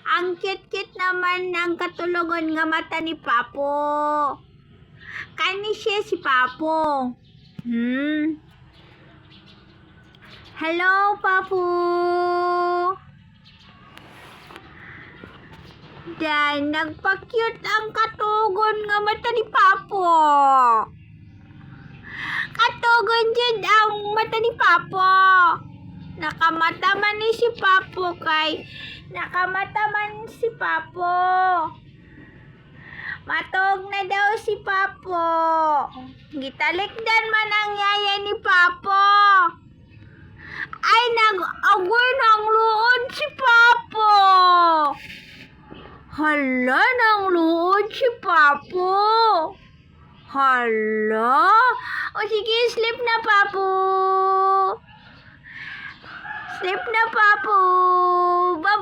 Ang cute-cute naman ng katulogon nga mata ni Papo. Kani siya si Papo. Hello, Papo. Dan, nagpa-cute ang katugon nga mata ni Papo. Katugon dyan ang mata ni Papo. Nakamata man ni si Papo kay nakamata man si Papo. Matog na daw si Papo. Gitalikdan man ang yaya ni Papo. Ay, nag-agoy ng luod si Papo. Hala, ng luod si Papo. Hala. O sige, sleep na, Papo. Sleep na, Papo. Bye.